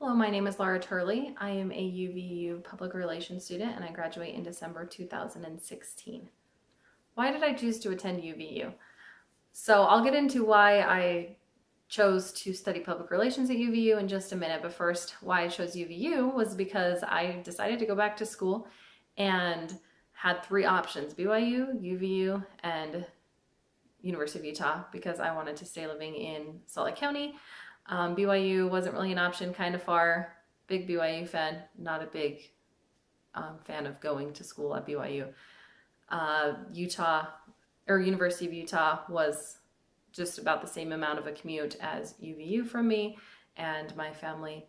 Hello, my name is Laura Turley. I am a UVU public relations student and I graduate in December 2016. Why did I choose to attend UVU? So I'll get into why I chose to study public relations at UVU in just a minute, but first, why I chose UVU was because I decided to go back to school and had three options: BYU, UVU, and University of Utah, because I wanted to stay living in Salt Lake County. BYU wasn't really an option, kind of far. Big BYU fan, not a big fan of going to school at BYU. Utah or University of Utah was just about the same amount of a commute as UVU from me, and my family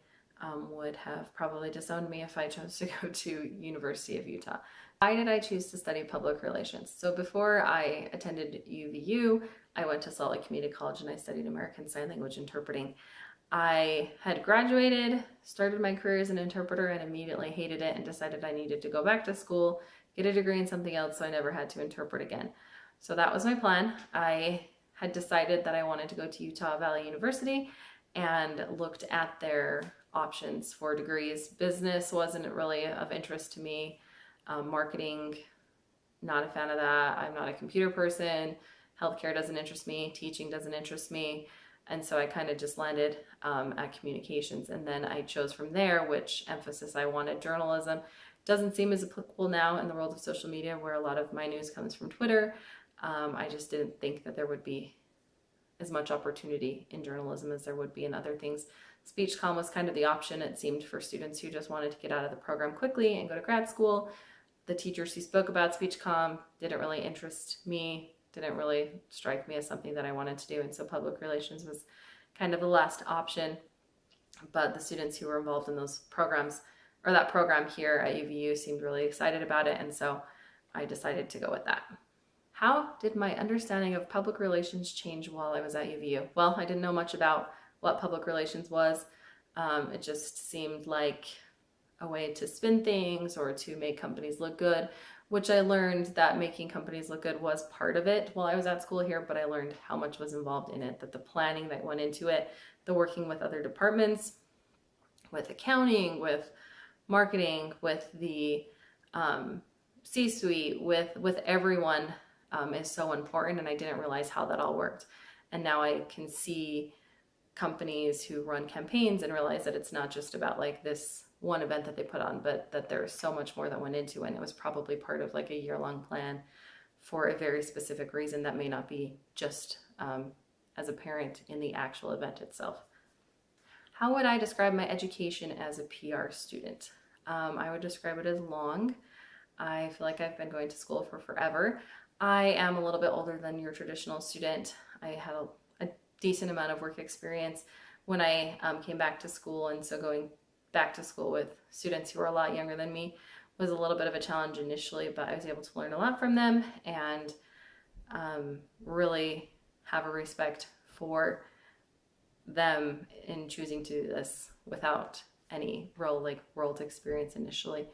would have probably disowned me if I chose to go to University of Utah. Why did I choose to study public relations? So before I attended UVU, I went to Salt Lake Community College and I studied American Sign Language interpreting. I had graduated, started my career as an interpreter, and immediately hated it and decided I needed to go back to school, get a degree in something else so I never had to interpret again. So that was my plan. I had decided that I wanted to go to Utah Valley University and looked at their options for degrees. Business wasn't really of interest to me. Marketing, not a fan of that. I'm not a computer person. Healthcare doesn't interest me. Teaching doesn't interest me. And so I kind of just landed at communications. And then I chose from there which emphasis I wanted. Journalism doesn't seem as applicable now in the world of social media, where a lot of my news comes from Twitter. I just didn't think that there would be as much opportunity in journalism as there would be in other things. Speech comm was kind of the option, it seemed, for students who just wanted to get out of the program quickly and go to grad school. The teachers who spoke about speech comm didn't really interest me, didn't really strike me as something that I wanted to do, and so public relations was kind of the last option. But the students who were involved in those programs, or that program here at UVU, seemed really excited about it, and so I decided to go with that. How did my understanding of public relations change while I was at UVU? Well, I didn't know much about what public relations was. It just seemed like a way to spin things or to make companies look good, which I learned that making companies look good was part of it while I was at school here, but I learned how much was involved in it, that the planning that went into it, the working with other departments, with accounting, with marketing, with the C-suite, with everyone is so important, and I didn't realize how that all worked. And now I can see companies who run campaigns and realize that it's not just about like this one event that they put on, but that there's so much more that went into it, and it was probably part of like a year-long plan for a very specific reason that may not be just as apparent in the actual event itself. How would I describe my education as a PR student? I would describe it as long. I feel like I've been going to school for forever. I am a little bit older than your traditional student. I had a decent amount of work experience when I came back to school, and so going back to school with students who were a lot younger than me was a little bit of a challenge initially, but I was able to learn a lot from them and really have a respect for them in choosing to do this without any real like world experience initially.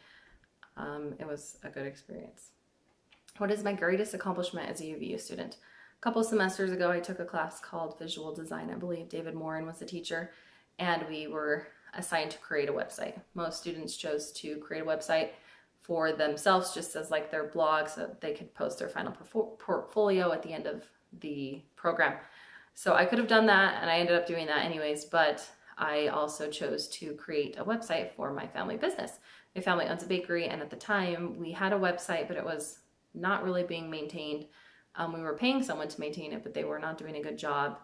It was a good experience. What is my greatest accomplishment as a UVU student? A couple semesters ago, I took a class called Visual Design. I believe David Morin was the teacher, and we were assigned to create a website. Most students chose to create a website for themselves, just as like their blog, so that they could post their final portfolio at the end of the program. So I could have done that, and I ended up doing that anyways, but I also chose to create a website for my family business. My family owns a bakery, and at the time we had a website, but it was not really being maintained. We were paying someone to maintain it, but they were not doing a good job.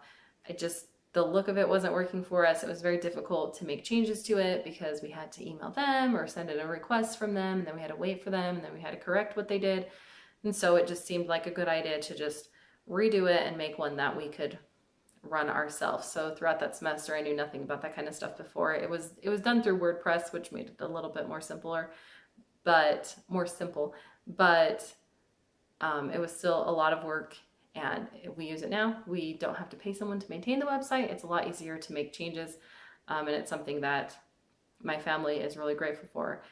The look of it wasn't working for us. It was very difficult to make changes to it because we had to email them or send in a request from them, and then we had to wait for them, and then we had to correct what they did. And so it just seemed like a good idea to just redo it and make one that we could run ourselves. So throughout that semester, I knew nothing about that kind of stuff before. It was done through WordPress, which made it a little bit more simple, but it was still a lot of work, and we use it now. We don't have to pay someone to maintain the website. It's a lot easier to make changes, and it's something that my family is really grateful for,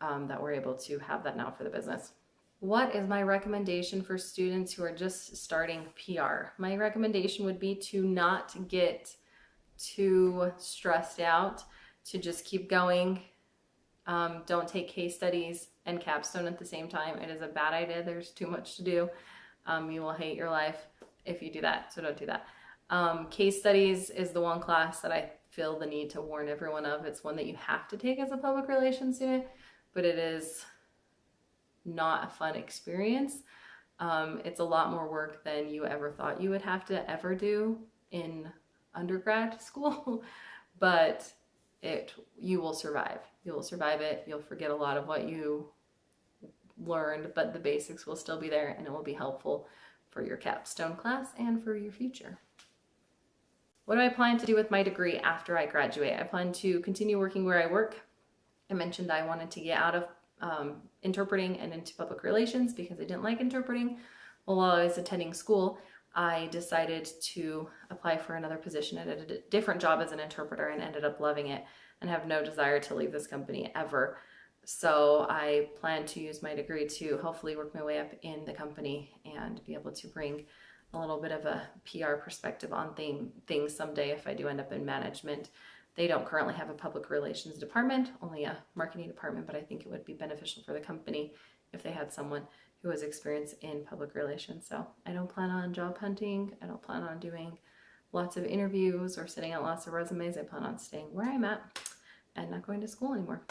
that we're able to have that now for the business. What is my recommendation for students who are just starting PR? My recommendation would be to not get too stressed out, to just keep going. Don't take case studies and capstone at the same time. It is a bad idea. There's too much to do. You will hate your life if you do that, so don't do that. Case studies is the one class that I feel the need to warn everyone of. It's one that you have to take as a public relations student, but it is not a fun experience. It's a lot more work than you ever thought you would have to ever do in undergrad school, but you will survive. You will survive it. You'll forget a lot of what you learned, but the basics will still be there, and it will be helpful for your capstone class and for your future. What do I plan to do with my degree after I graduate? I plan to continue working where I work. I mentioned I wanted to get out of interpreting and into public relations because I didn't like interpreting. While I was attending school, I decided to apply for another position at a different job as an interpreter and ended up loving it and have no desire to leave this company ever. So I plan to use my degree to hopefully work my way up in the company and be able to bring a little bit of a PR perspective on things someday if I do end up in management. They don't currently have a public relations department, only a marketing department, but I think it would be beneficial for the company if they had someone who has experience in public relations. So I don't plan on job hunting. I don't plan on doing lots of interviews or sending out lots of resumes. I plan on staying where I'm at and not going to school anymore.